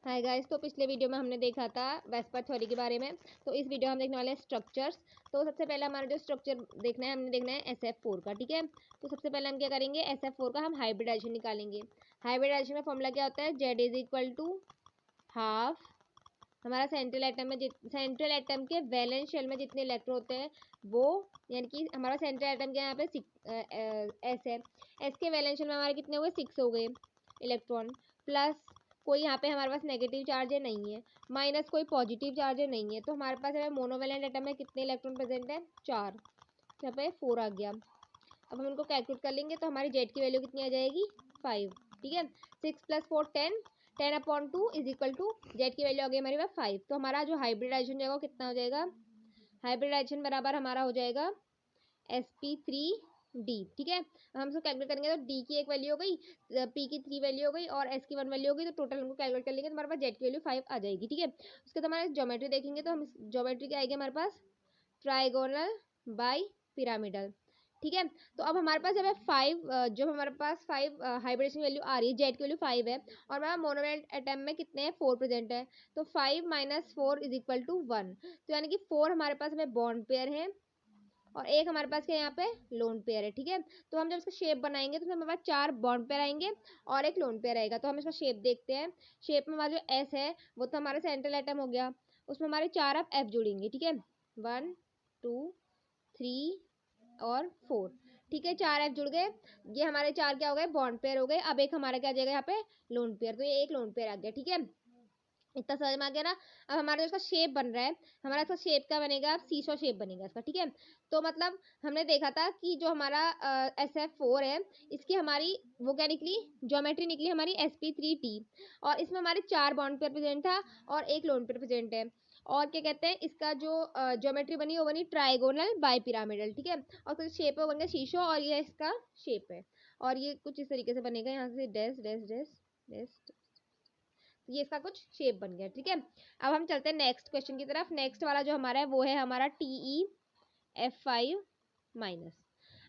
Hi guys, तो पिछले video में हमने देखा था वेस्पर थ्योरी के बारे में। तो इस वीडियो में हम देखने वाले हैं स्ट्रक्चर्स। तो सबसे पहले हमारा जो स्ट्रक्चर देखना है, हमने देखना है SF4 का। ठीक है, तो सबसे पहले हम क्या करेंगे, SF4 का हम हाइब्रिडाइजेशन निकालेंगे। हाइब्रिडाइजेशन का फॉर्मूला क्या होता है, Z is equal to half हमारा सेंट्रल एटम में सेंट्रल एटम के वैलेंस शेल में जितने इलेक्ट्रॉन होते हैं वो, यानी कि हमारा सेंट्रल एटम के यहाँ पे एस है। एस के वैलेंस शेल में हमारे कितने हो गए, 6 हो गए इलेक्ट्रॉन। प्लस कोई यहाँ पे हमारे पास नेगेटिव चार्ज है नहीं है, माइनस कोई पॉजिटिव चार्ज है नहीं है। तो हमारे पास है मोनोवैलेंट एटम में कितने इलेक्ट्रॉन प्रेजेंट है, 4। यहाँ पे 4 आ गया। अब हम इनको कैलकुलेट कर लेंगे तो हमारी जेड की वैल्यू कितनी आ जाएगी, 5। ठीक है, 6 + 4 10, 10/2 इज इक्वल टू जेड की वैल्यू आ गई हमारे पास 5। तो हमारा जो हाइब्रिडाइजेशन जाएगा वो कितना हो जाएगा, हाइब्रिडाइजेशन बराबर हमारा हो जाएगा sp3d। ठीक है, हम इसको कैलकुलेट करेंगे तो d की एक वैल्यू हो गई, p की 3 वैल्यू हो गई और s की 1 वैल्यू हो गई। तो टोटल हमको कैलकुलेट कर लेंगे तो हमारे पास z की वैल्यू 5 आ जाएगी। ठीक है, उसके बाद हमारे ज्योमेट्री देखेंगे तो हम ज्योमेट्री क्या आएगी हमारे पास, ट्राइगोनल बाई पिरामिडल। ठीक है, तो अब हमारे पास जब है 5, जब हमारे पास 5 हाइब्रिडेशन वैल्यू आ रही है, जेड की वैल्यू 5 है और हमारा मोनोवैलेंट एटम में कितने हैं, 4 प्रेजेंट है। तो 5 - 4 इज इक्वल टू 1। तो यानी कि 4 हमारे पास में बॉन्ड पेयर है और एक हमारे पास क्या यहाँ पे लोन पेयर है। ठीक है, तो हम जब इसका शेप बनाएंगे तो हमारे पास 4 बॉन्ड पेयर आएंगे और एक लोन पेयर आएगा। तो हम इसका शेप देखते हैं। शेप में हमारा जो एस है वो तो हमारा सेंट्रल एटम हो गया, उसमें हमारे 4 अब एफ जुड़ेंगे। ठीक है, 1 2 3 और 4। ठीक है, 4 एफ जुड़ गए, ये हमारे 4 क्या हो गए, बॉन्ड पेयर हो गए। अब एक हमारा क्या आ जाएगा यहाँ पे, लोन पेयर। तो ये एक लोन पेयर आ गया। ठीक है, इतना समझ में आ गया ना। अब हमारा जो इसका शेप बन रहा है, हमारा इसका शेप क्या बनेगा, अब सीसो शेप बनेगा इसका। ठीक है, तो मतलब हमने देखा था कि जो हमारा SF4 है, इसकी हमारी वो क्या निकली, ज्योमेट्री निकली हमारी sp3t। और इसमें हमारे 4 बॉन्ड पेयर प्रेजेंट था और एक लोन पेयर प्रेजेंट है। और क्या कहते हैं, इसका जो ज्योमेट्री बनी वो बनी ट्राइगोनल बाई पिरामिडल। ठीक है, और कुछ शेप है बन गया शीशो और ये इसका शेप है। और ये कुछ इस तरीके से बनेगा, यहाँ से डैश डैश डैश डैश, ये इसका कुछ शेप बन गया। ठीक है, अब हम चलते हैं नेक्स्ट क्वेश्चन की तरफ। नेक्स्ट वाला जो हमारा है वो है हमारा TeF5-।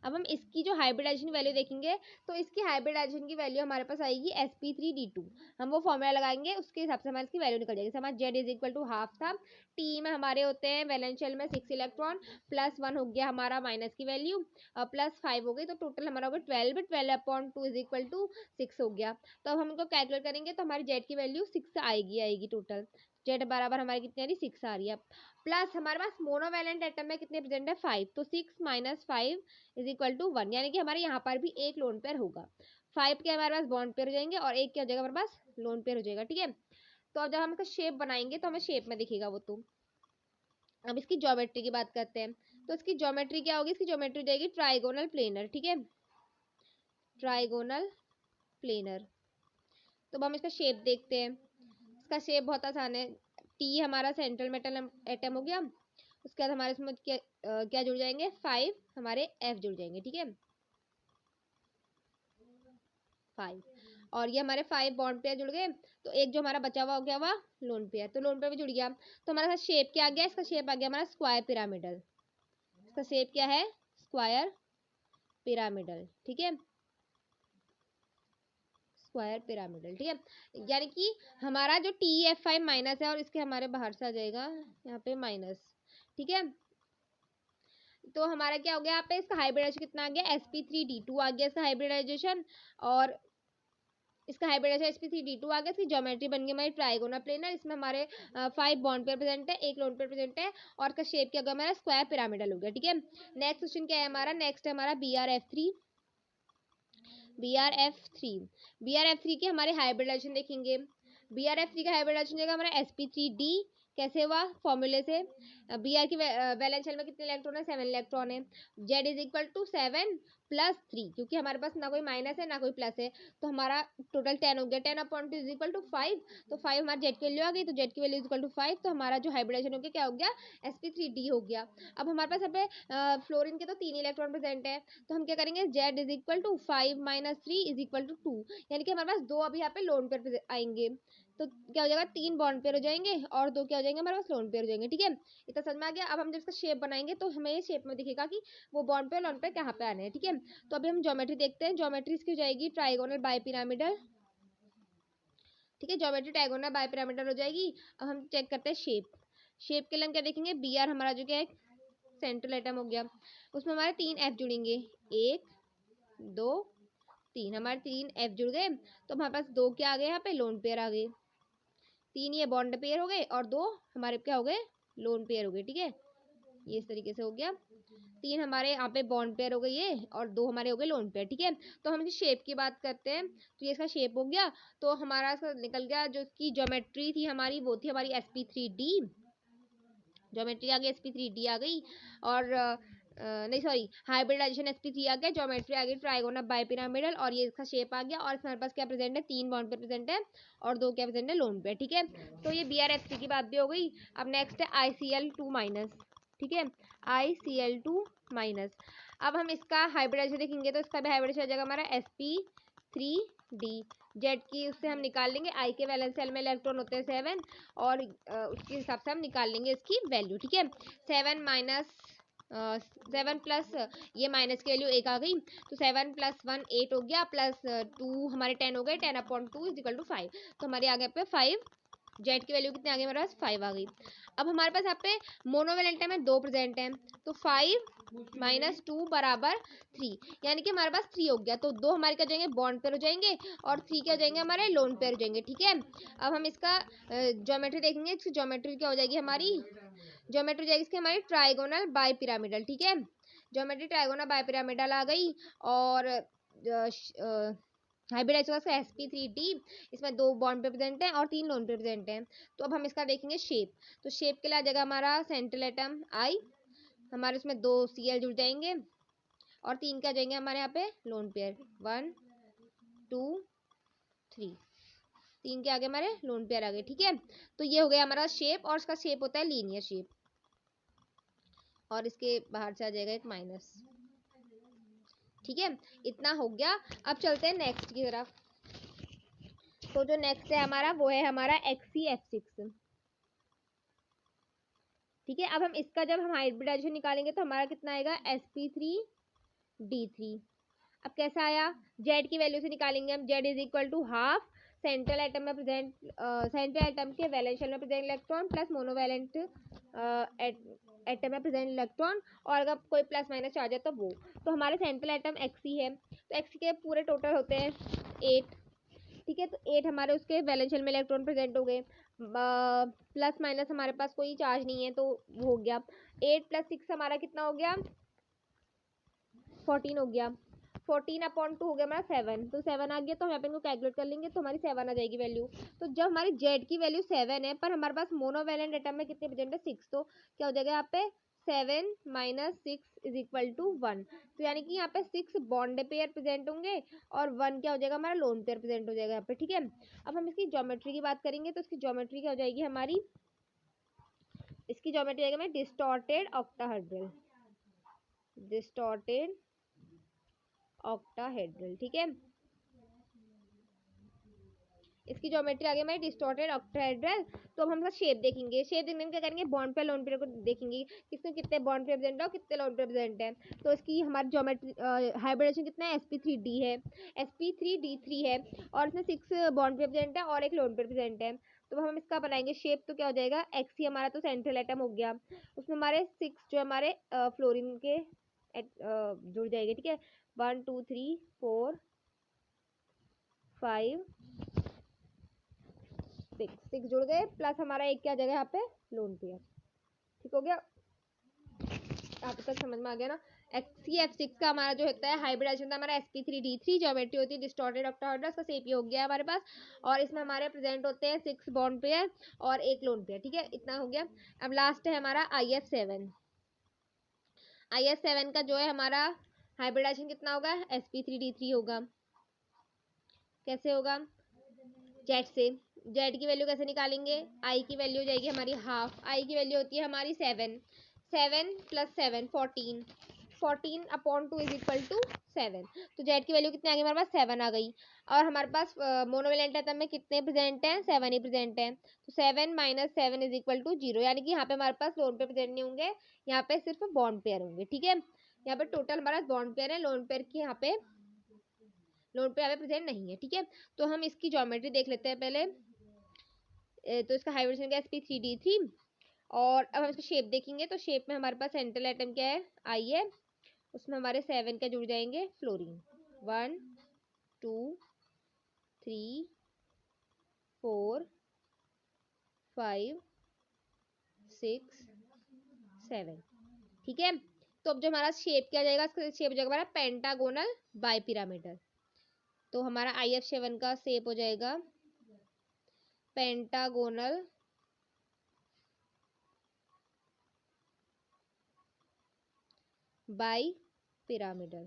अब हम इसकी जो हाइब्रिडाइजेशन वैल्यू देखेंगे तो इसकी हाइब्रिडाइजेशन की वैल्यू हमारे पास आएगी sp3d2। हम वो फॉर्मूला लगाएंगे, उसके हिसाब से हमारे इसकी वैल्यू निकल जाएगी। हमारा z is equal to half था, टी में हमारे होते हैं वैलेंस शेल में 6 इलेक्ट्रॉन, +1 हो गया हमारा माइनस की वैल्यू, +5 हो गई। तो टोटल हमारा हो गया 12, 12/2 इज इक्वल टू 6 हो गया। तो अब हम इनको कैलकुलेट करेंगे तो हमारी जेड की वैल्यू 6 आएगी टोटल। जेड बराबर हमारी कितनी आ रही, 6 आ रही है। प्लस हमारे पास मोनोवैलेंट एटम में कितने प्रेजेंट है, 5। तो 6 - 5 इज इक्वल टू 1, यानी कि हमारे यहाँ पर भी एक लोन पेयर होगा। 5 के हमारे पास बॉन्ड पेयर हो जाएंगे और एक क्या हो जाएगा हमारे पास, लोन पेयर हो जाएगा। ठीक है, तो अब जब हम इसका शेप बनाएंगे तो हमें शेप में दिखेगा वो। तो अब इसकी ज्योमेट्री की बात करते हैं। तो इसकी ज्योमेट्री क्या होगी, इसकी ज्योमेट्री जाएगी ट्राइगोनल प्लेनर। ठीक है, ट्राइगोनल प्लेनर। तो अब हम इसका शेप देखते हैं। इसका शेप बहुत आसान है। टी हमारा सेंट्रल मेटल एटम हो गया, उसके बाद हमारे इसमें क्या जुड़ जाएंगे, 5 हमारे एफ जुड़ जाएंगे। ठीक है, 5 और ये हमारे 5 बॉन्ड पेयर जुड़ गए। तो एक जो हमारा बचा हुआ हो गया हुआ लोन पेयर, तो लोन पेयर भी जुड़ गया। तो हमारा शेप क्या आ गया, इसका शेप आ गया हमारा स्क्वायर पिरामिडल। इसका शेप क्या है, स्क्वायर पिरामिडल। ठीक है, स्क्वायर पिरामिडल। ठीक है, यानी कि हमारा जो TeF5 माइनस है और इसके हमारे बाहर से आ जाएगा यहाँ पे माइनस। ठीक है, तो हमारा क्या हो गया यहाँ पे, इसका हाइब्रिडाइजेशन कितना आ गया, sp3d2 आ गया इसका हाइब्रिडाइजेशन। और इसका हाइब्रिडाइजेशन sp3d2 आ गया। इसकी ज्योमेट्री बन गई हमारी ट्राइगोनल प्लेनर। इसमें हमारे 5 बॉन्ड पेयर प्रेजेंट है, एक लोन पेयर प्रेजेंट है और इसका शेप क्या होगा हमारा, स्क्वायर पिरामिडल हो गया। ठीक है, नेक्स्ट क्वेश्चन क्या है हमारा, नेक्स्ट है हमारा BrF3। BrF3, BrF3 के हमारे हाइब्रिडाइजेशन देखेंगे। BrF3 का हाइब्रिडाइजेशन देगा हमारा sp3d। कैसे हुआ, फॉर्मूले से। Br की वैलेंस शेल में कितने इलेक्ट्रॉन है, 7 इलेक्ट्रॉन है। Z इज इक्वल टू 7 + 3, क्योंकि हमारे पास ना कोई माइनस है ना कोई प्लस है। तो हमारा टोटल 10 हो गया, 10/2 इज इक्वल टू 5। तो 5 हमारे जेड की वैल्यू आ गई, तो जेड की वैल्यू इज इक्वल टू 5। तो हमारा जो हाइब्रिडाइजेशन हो गया क्या हो गया, sp3d हो गया। अब हमारे पास यहाँ पे फ्लोरीन के तो 3 इलेक्ट्रॉन प्रेजेंट है, तो हम क्या करेंगे, Z is equal to 5 - 3 is equal to 2, यानी कि हमारे पास 2 अभी यहाँ पे लोन पेयर आएंगे। तो क्या हो जाएगा, 3 बॉन्ड पेयर हो जाएंगे और 2 क्या हो जाएंगे हमारे पास लोन पेयर हो जाएंगे। ठीक है, इतना समझ में आ गया। अब हम जब इसका शेप बनाएंगे तो हमें ये शेप में दिखेगा कि वो बॉन्ड पेयर लोन पेयर कहाँ पे आने हैं। ठीक है, तो अभी हम ज्योमेट्री देखते हैं। ज्योमेट्री इसकी हो जाएगी ट्राइगोनल बाई पिरामिडल। ठीक है, ज्योमेट्री ट्रायगोनल बाइपिरामिडल हो जाएगी। अब हम चेक करते हैं शेप। शेप के लिए हम क्या देखेंगे, बी आर हमारा जो क्या है सेंट्रल एटम हो गया, उसमें हमारे 3 एफ जुड़ेंगे, 1 2 3, हमारे 3 एफ जुड़ गए, तो हमारे पास 2 क्या आ गए, यहाँ पे लोन पेयर आ गए, 3 ये बॉन्ड पेयर हो गए और 2 हमारे क्या हो गए, लोन पेयर हो गए। ठीक है, ये इस तरीके से हो गया, 3 हमारे यहाँ पे बॉन्ड पेयर हो गई ये और 2 हमारे हो गए लोन पेयर। ठीक है, तो हम इसकी शेप की बात करते हैं, तो ये इसका शेप हो गया। तो हमारा इसका निकल गया, जो इसकी ज्योमेट्री थी हमारी वो थी हमारी sp3d, ज्योमेट्री आ गई sp3d आ गई, और नहीं सॉरी हाइब्रिडाइजेशन sp3 आ गया, ज्योमेट्री आ गई ट्राइगोनल बाइपिरामिडल, और ये इसका शेप आ गया। और हमारे पास क्या प्रेजेंट है, 3 बॉन्ड पे प्रेजेंट है और 2 क्या प्रेजेंट है, लोन पे। ठीक है, तो ये BrF3 की बात भी हो गई। अब नेक्स्ट है ICl2 माइनस। ठीक है, ICl2 माइनस। अब हम इसका हाइब्रिडाइजेशन देखेंगे, तो इसका भी हाइब्रिडाइजेशन आ जाएगा हमारा sp3d, जेड की उससे हम निकाल लेंगे, आई के वैलेंस शेल में इलेक्ट्रॉन होते हैं 7, और उसके हिसाब से हम निकाल लेंगे इसकी वैल्यू। ठीक है, 7 माइनस 7 प्लस ये माइनस की वैल्यू 1 आ गई, तो 7 प्लस 1 8 हो गया, प्लस 2 हमारे 10 हो गए, 10/2 इज इक्वल टू 5, तो हमारे आ गए पे 5, जेड की वैल्यू कितने आ गई हमारे पास, 5 आ गई। अब हमारे पास यहाँ पे मोनोवेलेंट में 2 प्रेजेंट हैं, तो 5 माइनस 2 बराबर 3, यानी कि हमारे पास 3 हो गया, तो 2 हमारे क्या हो जाएंगे, बॉन्ड पेयर हो जाएंगे, और 3 क्या हो जाएंगे, हमारे लोन पेयर हो जाएंगे। ठीक है, अब हम इसका ज्योमेट्री देखेंगे, इसकी ज्योमेट्री क्या हो जाएगी हमारी, ज्योमेट्री जाएगी इसकी हमारी ट्राइगोनल बाइपिरामिडल। ठीक है, ज्योमेट्री ट्राइगोनल बाइपिरामिडल आ गई, और हाइब्रिडाइजेशन का sp3d, इसमें 2 बॉन्ड पे प्रेजेंट है और 3 लोन पे प्रेजेंट है। तो अब हम इसका देखेंगे शेप, तो शेप के लिए आ जाएगा हमारा सेंट्रल एटम आई, हमारे उसमें 2 Cl जुड़ जाएंगे और 3 क्या जाएंगे हमारे यहाँ पे लोन पेयर, 1 2 3, 3 के आगे हमारे लोन पेयर आ गए। ठीक है, तो ये हो गया हमारा शेप, और इसका शेप होता है लीनियर शेप, और इसके बाहर से आ जाएगा एक माइनस। ठीक है, इतना हो गया। अब चलते हैं नेक्स्ट की तरफ, तो जो नेक्स्ट है हमारा वो है हमारा XCF6। ठीक है, अब हम इसका जब हम हाइब्रिडाइजेशन निकालेंगे तो हमारा कितना आएगा, sp3d3। अब कैसा आया, जेड की वैल्यू से निकालेंगे हम, Z is equal to half central atom में प्रेजेंट, सेंट्रल एटम के वैलेंस शेल में present electron plus monovalent atom में प्रेजेंट इलेक्ट्रॉन, और अगर कोई प्लस माइनस चार्ज है तो वो, तो हमारे सेंट्रल एटम Xc है, तो Xc के पूरे टोटल होते हैं 8। ठीक है, तो 8 हमारे उसके वैलेंस शेल में इलेक्ट्रॉन प्रेजेंट हो गए, प्लस माइनस हमारे पास कोई चार्ज नहीं है तो वो हो गया, 8 प्लस 6 हमारा कितना हो गया, 14 हो गया, 14/2 हो गया हमारा 7, तो 7 आ गया, तो हम यहाँ पे इनको कैलकुलेट कर लेंगे तो हमारी 7 आ जाएगी वैल्यू। तो जब हमारी जेड की वैल्यू 7 है, पर हमारे पास मोनोवैलेंट एटम में कितने प्रेजेंट है, 6, तो क्या हो जाएगा यहाँ पे 7 माइनस 6 इज इक्वल टू 1, तो यानी कि यहाँ पे 6 बॉन्ड पेयर प्रेजेंट होंगे और 1 क्या हो जाएगा हमारा लोन पेयर प्रेजेंट हो जाएगा यहाँ पे। ठीक है, अब हम इसकी ज्योमेट्री की बात करेंगे, तो इसकी ज्योमेट्री क्या हो जाएगी हमारी, इसकी ज्योमेट्री आएगा हमारी डिस्टॉर्टेड ऑक्टाहेड्रल, डिस्टॉर्टेड ऑक्टाहेड्रल। ठीक है, इसकी ज्योमेट्री आ गई हमारी डिस्टॉर्टेड ऑक्टाहेड्रल। तो अब हम इसका शेप देखेंगे, शेप देखने में क्या करेंगे, बॉन्ड पे लोन पे को देखेंगे, किसमें कितने बॉन्ड पे प्रेजेंट है और कितने लोन पे प्रेजेंट है। तो इसकी हमारी ज्योमेट्री हाइब्रिडेशन कितना है, sp3d है, sp3d3 है, और इसमें 6 बॉन्ड पे प्रेजेंट है और एक लोन पे प्रेजेंट है। तो हम इसका बनाएंगे शेप, तो क्या हो जाएगा, Xc हमारा तो सेंट्रल एटम हो गया, उसमें हमारे 6 जो हमारे फ्लोरीन के जुड़ जाएंगे। ठीक है, 1 2 3 4 5 6 जुड़ गए, प्लस हमारा एक क्या जगह यहाँ पे लोन पेयर। ठीक हो गया, आप तक समझ में आ गया ना। XCF6 का हमारा जो होता है हाइब्रिडाइजेशन था हमारा sp3d3, ज्योमेट्री होती है डिस्टॉर्टेड ऑक्टाहेड्रल, इसका शेप ये हो गया हमारे पास, और इसमें हमारे प्रेजेंट होते हैं 6 बॉन्ड पेयर और एक लोन पेयर। ठीक है, इतना हो गया। अब लास्ट है हमारा IF7। IF7 का जो है हमारा हाइब्रिडाइजेशन कितना होगा, sp3d3 होगा। कैसे होगा, जेड से, जेड की वैल्यू कैसे निकालेंगे, आई की वैल्यू हो जाएगी हमारी हाफ, आई की वैल्यू होती है हमारी 7, 7 प्लस 7 14, 14/2 इज इक्वल टू 7, तो जेड की वैल्यू कितनी आ गई हमारे पास, 7 आ गई। और हमारे पास मोनोवेलेंट एटम में कितने प्रेजेंट हैं, 7 ही प्रेजेंट हैं, तो 7 माइनस 7 इज इक्वल टू 0, यानी कि यहाँ पे हमारे पास लोन पे प्रेजेंट नहीं होंगे, यहाँ पे सिर्फ बॉन्ड पेयर होंगे। ठीक है, यहाँ पे टोटल हमारा बॉन्ड पेयर है, लोन पेयर की यहाँ पे लोन पे यहाँ पे प्रेजेंट नहीं है। ठीक है, तो हम इसकी ज्योमेट्री देख लेते हैं पहले। तो इसका हाइब्रिडेशन क्या है, sp3d3। और अब हम इसका शेप देखेंगे तो शेप में हमारे पास सेंट्रल एटम क्या है, आई है, उसमें हमारे 7 क्या जुड़ जाएंगे, फ्लोरीन। 1 2 3 4 5 6 7, ठीक है। तो अब जो हमारा शेप क्या जाएगा, इसका शेप हो जाएगा हमारा पेंटागोनल बाइपिरामिडल। तो हमारा IF7 का शेप हो जाएगा पेंटागोनल बाई पिरामिडल।